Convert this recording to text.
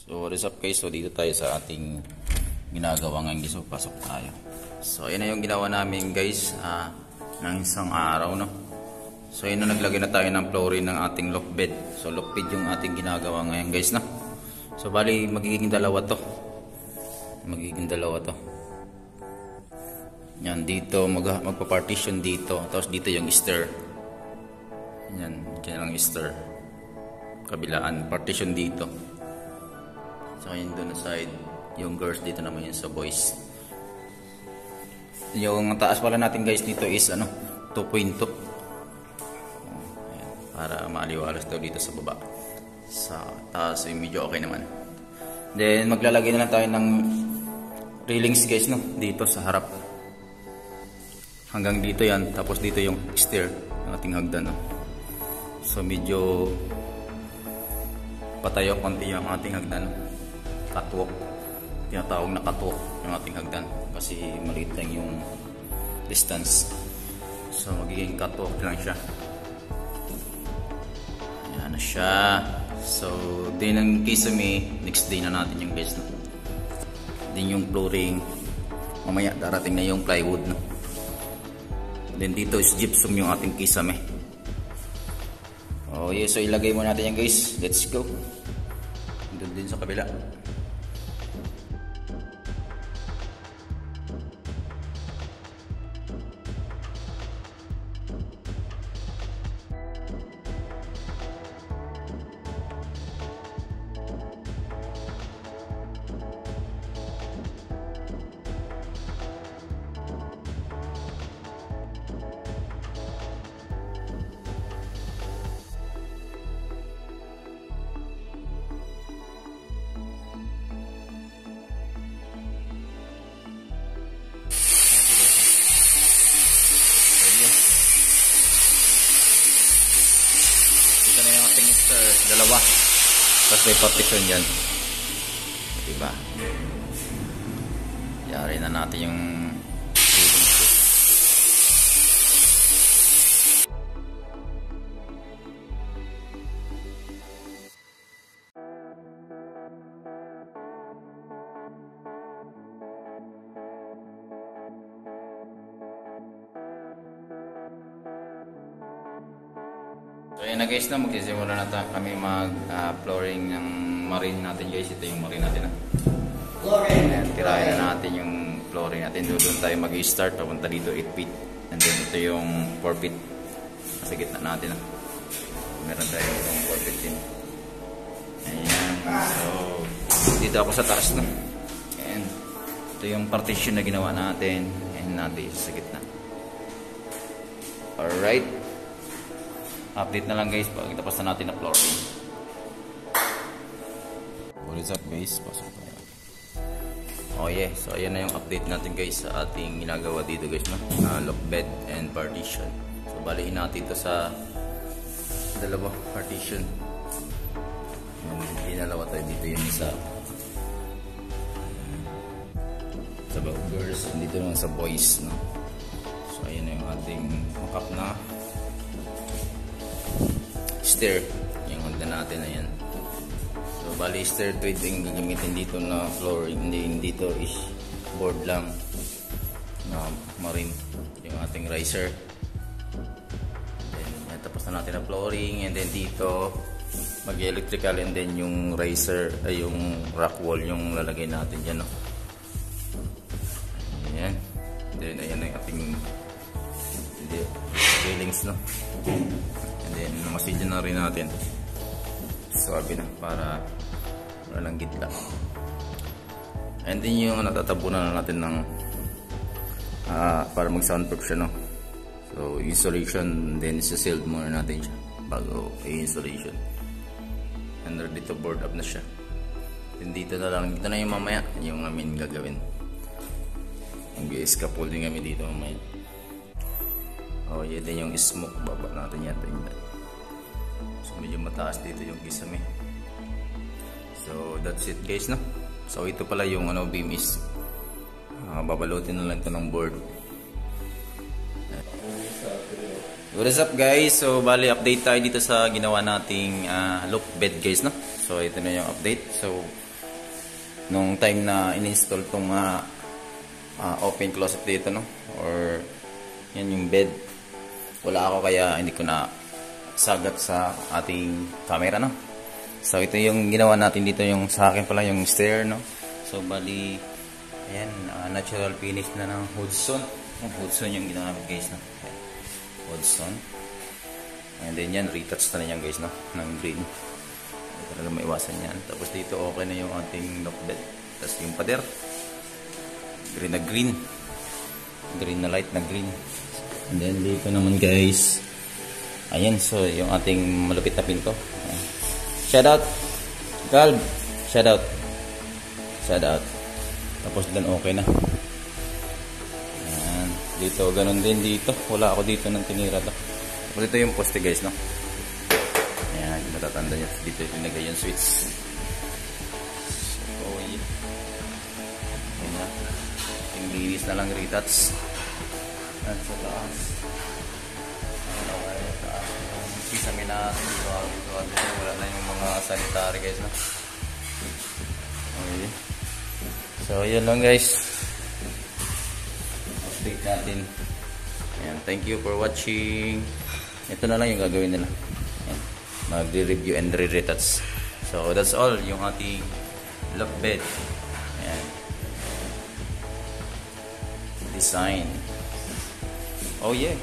So what is up guys, so dito tayo sa ating ginagawa ngayon guys, so pasok tayo. So yun na yung ginawa namin guys ng isang araw, no. So yun na, naglagay na tayo ng flooring ng ating loft bed. So loft bed yung ating ginagawa ngayon guys, no. So bali magiging dalawa to. Yan, dito magpa-partition dito, tapos dito yung stair. Yan, dyan ang stair. Kabilaan, partition dito. So yun doon na side, yung girls dito naman yun sa boys. Yung taas pala natin guys dito is 2.2. Ayan, para maaliwalas daw dito sa baba. Sa taas ay medyo okay naman. Then maglalagay na lang tayo ng railings guys, no, dito sa harap. Hanggang dito yan, tapos dito yung stair ng ating hagdan, no. So medyo patayo konti yung ating hagdan. Catwalk, tinatawag na catwalk yung ating hagdan kasi maliit lang yung distance. So magiging catwalk lang siya. Ayan na siya. So din ang kisame, next day na natin yung guys, no. Din yung flooring, mamaya darating na yung plywood, no. Then dito is gypsum yung ating kisame. Oh yeah, so ilagay mo natin yan guys. Let's go. Doon din sa kabila. Dalawa, tapos may partition dyan, diba? Yari na natin yung living space. So yun na guys, na magsisimula na kami mag-flooring ng marine natin guys. Ito yung marine natin, Ayan, tirahin na natin yung flooring natin. Doon tayo mag-start, papunta dito 8 feet. And then ito yung 4 feet sa gitna natin, Meron tayo yung 4 feet din. Ayan, so dito ako sa taas, And ito yung partition na ginawa natin. And natin sa gitna. Alright, update na lang guys pag tapos na natin na flooring. What is up guys? Pasok tayo. Oh yeah, so ayan na yung update natin guys sa ating ginagawa dito guys, loft bed and partition. So baliin natin ito sa dalawa partition. Dinalawa tayo dito yung isa sa girls, dito naman sa boys, So ayan na yung ating mock-up na stair, yung hagdan natin na yan. So bali stair to yung gagamitin dito na flooring, hindi dito is board lang na marine yung ating riser. Then tapos na natin na flooring, and then dito mag-electrical, and then yung riser ay yung rock wall yung lalagay natin dyan, Ayan. Then ayan na yung ating railings, And then namasidyan na rin natin. Sabi na para walang gitla. And then yung natatabunan na natin ng para mag soundproof siya, So insulation, then isa-sealed muna natin siya bago i-insulation. And dito board up na siya. Then dito na lang, dito na yung mamaya yung amin gagawin. Mag-scaffolding kami dito mamaya. Oh yeah, din yung smoke, baba natin yata yun. So medyo mataas dito yung kisame. So that's it guys, So ito pala yung beam is babalutin na lang ito ng board. What is up guys? So bali update tayo dito sa ginawa nating loft bed guys, So ito na yung update. So nung time na in-install tong open closet dito, no? Or yan yung bed. Wala ako kaya hindi ko na sagat sa ating camera, no? So ito yung ginawa natin dito, yung sa akin pala yung stair, no? So bali ayan, natural finish na ng Hudson. Hudson yung ginamit guys, no? Hudson. And then yan, retouch na yan guys, no? Ng green. Hindi talaga maiwasan yan. Tapos dito okay na yung ating lock bed. Tapos yung pader, green na green. Green na light na green. And then dito naman guys, ayan, so yung ating malupit na pinto. Ayan. Shout out Galb, shout out. Tapos doon okay na. Ayan. Dito ganun din dito. Wala ako dito ng tinira to. Tapos ito yung poste guys, no? Ayan, natatanda nyo. Dito pinagay yung switch. So yeah. Ayan na. Yung linis na lang retouch. At sa taas. Kisame natin dito. Wala na yung mga sanitary guys, no? Okay. So yun lang guys, update natin. Ayan, thank you for watching. Ito na lang yung gagawin nila. Ayan, mag-review and re-retouch. So that's all yung ating lock bed. Ayan, design. Oh yeah.